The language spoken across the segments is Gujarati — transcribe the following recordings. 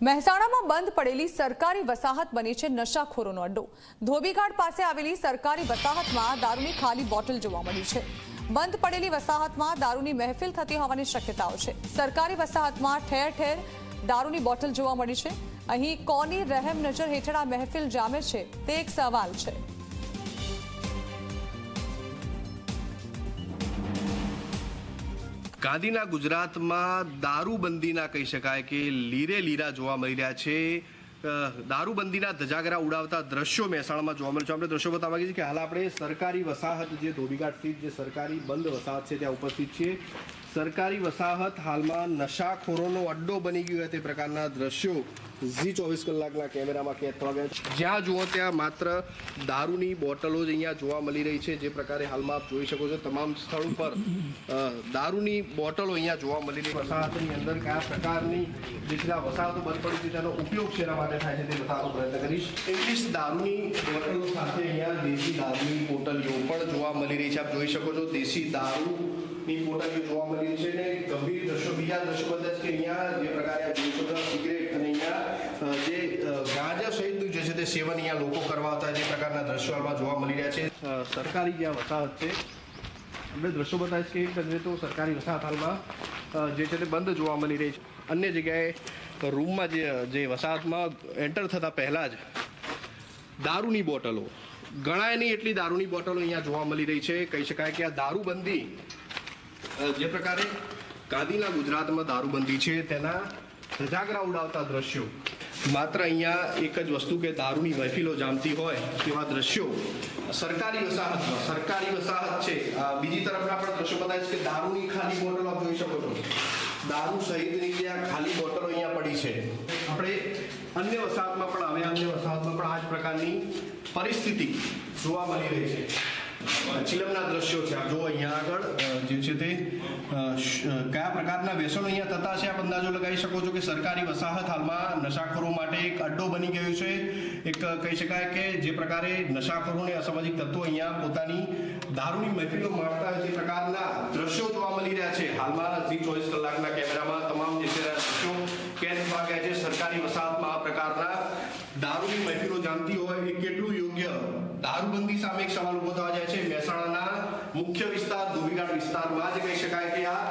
મહેસાણામાં બંધ પડેલી સરકારી વસાહત બની છે નશાખોરોનો અડ્ડો। ધોબીઘાટ પાસે આવેલી સરકારી વસાહતમાં દારૂની ખાલી બોટલ જોવા મળી છે। બંધ પડેલી વસાહતમાં દારૂની મહેફિલ થતી હોવાની શક્યતાઓ છે। સરકારી વસાહતમાં ઠેર ઠેર દારૂની બોટલ જોવા મળી છે। અહીં કોની રહેમ નજર હેઠળ આ મહેફિલ જામે છે તે એક સવાલ છે। ગાંધીના ગુજરાતમાં દારૂબંધીના કહી શકાય કે લીરે લીરા જોવા મળી રહ્યા છે। દારૂબંધીના ધજાગરા ઉડાવતા દ્રશ્યો મહેસાણામાં જોવા મળે છે। આપણે દ્રશ્યો બતાવવા માંગીએ છીએ કે હાલ આપણે સરકારી વસાહત જે ધોબીઘાટ સ્થિત જે સરકારી બંધ વસાહત છે ત્યાં ઉપસ્થિત છીએ। સરકારી વસાહત હાલમાં નશાખોરોનો અડ્ડો બની ગયો હોય તે પ્રકારના દ્રશ્યો Zee24 કલાકના કેમેરામાં કેદ થવા ગયા છે। જ્યાં જુઓ ત્યાં માત્ર દારૂની બોટલો જ અહીંયા જોવા મળી રહી છે। જે પ્રકારે હાલમાં આપ જોઈ શકો છો તમામ સ્થળ ઉપર દારૂની બોટલો અહીંયા જોવા મળી રહી છે। વસાહતની અંદર કયા પ્રકારની જે વસાહતો બંધ પડી છે તેનો ઉપયોગ શેના માટે થાય છે તે બતાવવાનો પ્રયત્ન કરીશ। ઇંગ્લિશ દારૂની બોટલો સાથે અહીંયા દેશી દારૂની બોટલીઓ પણ જોવા મળી રહી છે। આપ જોઈ શકો છો દેશી દારૂની બોટલીઓ જોવા મળી રહી છે અને ગંભીર દ્રશ્યો બીજા દ્રશ્યો બધા છે કે અહીંયા જે પ્રકારે આપ જોઈ શકો સિગરેટ અને અહીંયા જે ગાંજા સહિતનું જે છે તે સેવન અહીંયા લોકો કરવા હતા જે પ્રકારના દ્રશ્યો હાલમાં જોવા મળી રહ્યા છે। સરકારી જ્યાં વસાહત છે આપણે દ્રશ્યો બતાવીશ કે એક નજરે તો સરકારી વસાહત હાલમાં જે છે તે બંધ જોવા મળી રહી છે। અન્ય જગ્યાએ રૂમમાં જે વસાહતમાં એન્ટર થતા પહેલાં જ દારૂની બોટલો ગણાય નહીં એટલી દારૂની બોટલો અહીંયા જોવા મળી રહી છે। કહી શકાય કે આ દારૂબંધી જે પ્રકારે ગાંધીના ગુજરાતમાં દારૂબંધી છે તેના ધજાગરા ઉડાવતા દ્રશ્યો માત્ર અહીંયા એક જ વસ્તુ કે દારૂની મહેફિલો જામતી હોય તેવા દ્રશ્યો સરકારી વસાહત છે। બીજી તરફના પણ દ્રશ્યો બતાવે છે કે દારૂની ખાલી બોટલ આપ જોઈ શકો છો। દારૂ સહિતની જે ખાલી બોટલો અહીંયા પડી છે। આપણે અન્ય વસાહતમાં પણ આ જ પ્રકારની પરિસ્થિતિ જોવા મળી રહી છે। ચિલમના દ્રશ્યો છે આપ જો અહીંયા આગળ જે છે તે કયા પ્રકારના વ્યસનો અહીંયા થતા છે આપ અંદાજો લગાવી શકો છો કે સરકારી વસાહત હાલમાં નશાખોરો માટે એક અડ્ડો બની ગયું છે। એક કહી શકાય કે જે પ્રકારે નશાખોરોને અસામાજિક તત્વો અહીંયા પોતાની દારૂની મહેફિલો માણતા હોય તે પ્રકારના દ્રશ્યો જોવા મળી રહ્યા છે। હાલમાં Zee24 કલાકના કેમેરામાં તમામ જે છે દ્રશ્યો કેદ થવા ગયા છે। સરકારી વસાહતમાં આ પ્રકારના દારૂની મહેફિલો જામતી હોય એ કેટલું યોગ્ય? દારૂબંધી સામે એક સવાલ ઉભો થવા જાય છે। મહેસાણાના મુખ્ય વિસ્તાર ધોબીઘાટ વિસ્તારમાં જ કહી શકાય કે આ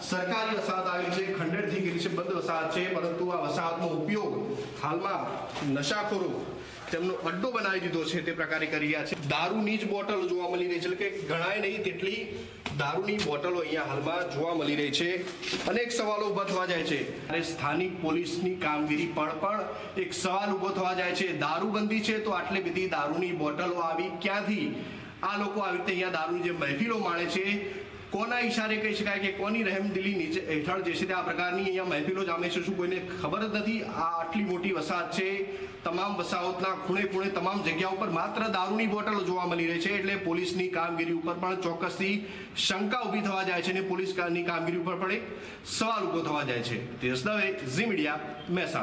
સરકારી વસાહત આવેલી છે, ખંડેર થઈ ગઈ છે, બંધ વસાહત છે, પરંતુ આ વસાહતનો ઉપયોગ હાલમાં નશાખોરો તેમનો અડ્ડો બનાવી દીધો છે તે પ્રકારે કરી રહ્યા છે। દારૂની જ બોટલ જોવા મળી રહી છે એટલે કે ગણાય નહીં તેટલી દારૂની બોટલો અહીંયા હાલમાં જોવા મળી રહી છે। અનેક સવાલો ઉભા થવા જાય છે અને સ્થાનિક પોલીસની કામગીરી પણ એક સવાલ ઉભો થવા જાય છે। દારૂબંધી છે તો આટલી બધી દારૂની બોટલો આવી ક્યાંથી? આ લોકો આવી રીતે અહીંયા દારૂની જે મહેફિલો માણે છે કોના ઈશારે કહી શકાય કે કોની રહેમદિલી નીચે હેઠળ જે છે તે આ પ્રકારની અહીંયા મહેફિલો જામે છે? શું કોઈને ખબર જ નથી? આ આટલી મોટી વસાહત છે, તમામ વસાહતના ખૂણે ખૂણે તમામ જગ્યાઓ પર માત્ર દારૂની બોટલો જોવા મળી રહી છે એટલે પોલીસની કામગીરી ઉપર પણ ચોક્કસથી શંકા ઊભી થવા જાય છે અને પોલીસની કામગીરી ઉપર પણ એક સવાલ ઊભો થવા જાય છે। તે દવે ઝી મીડિયા મહેસાણા।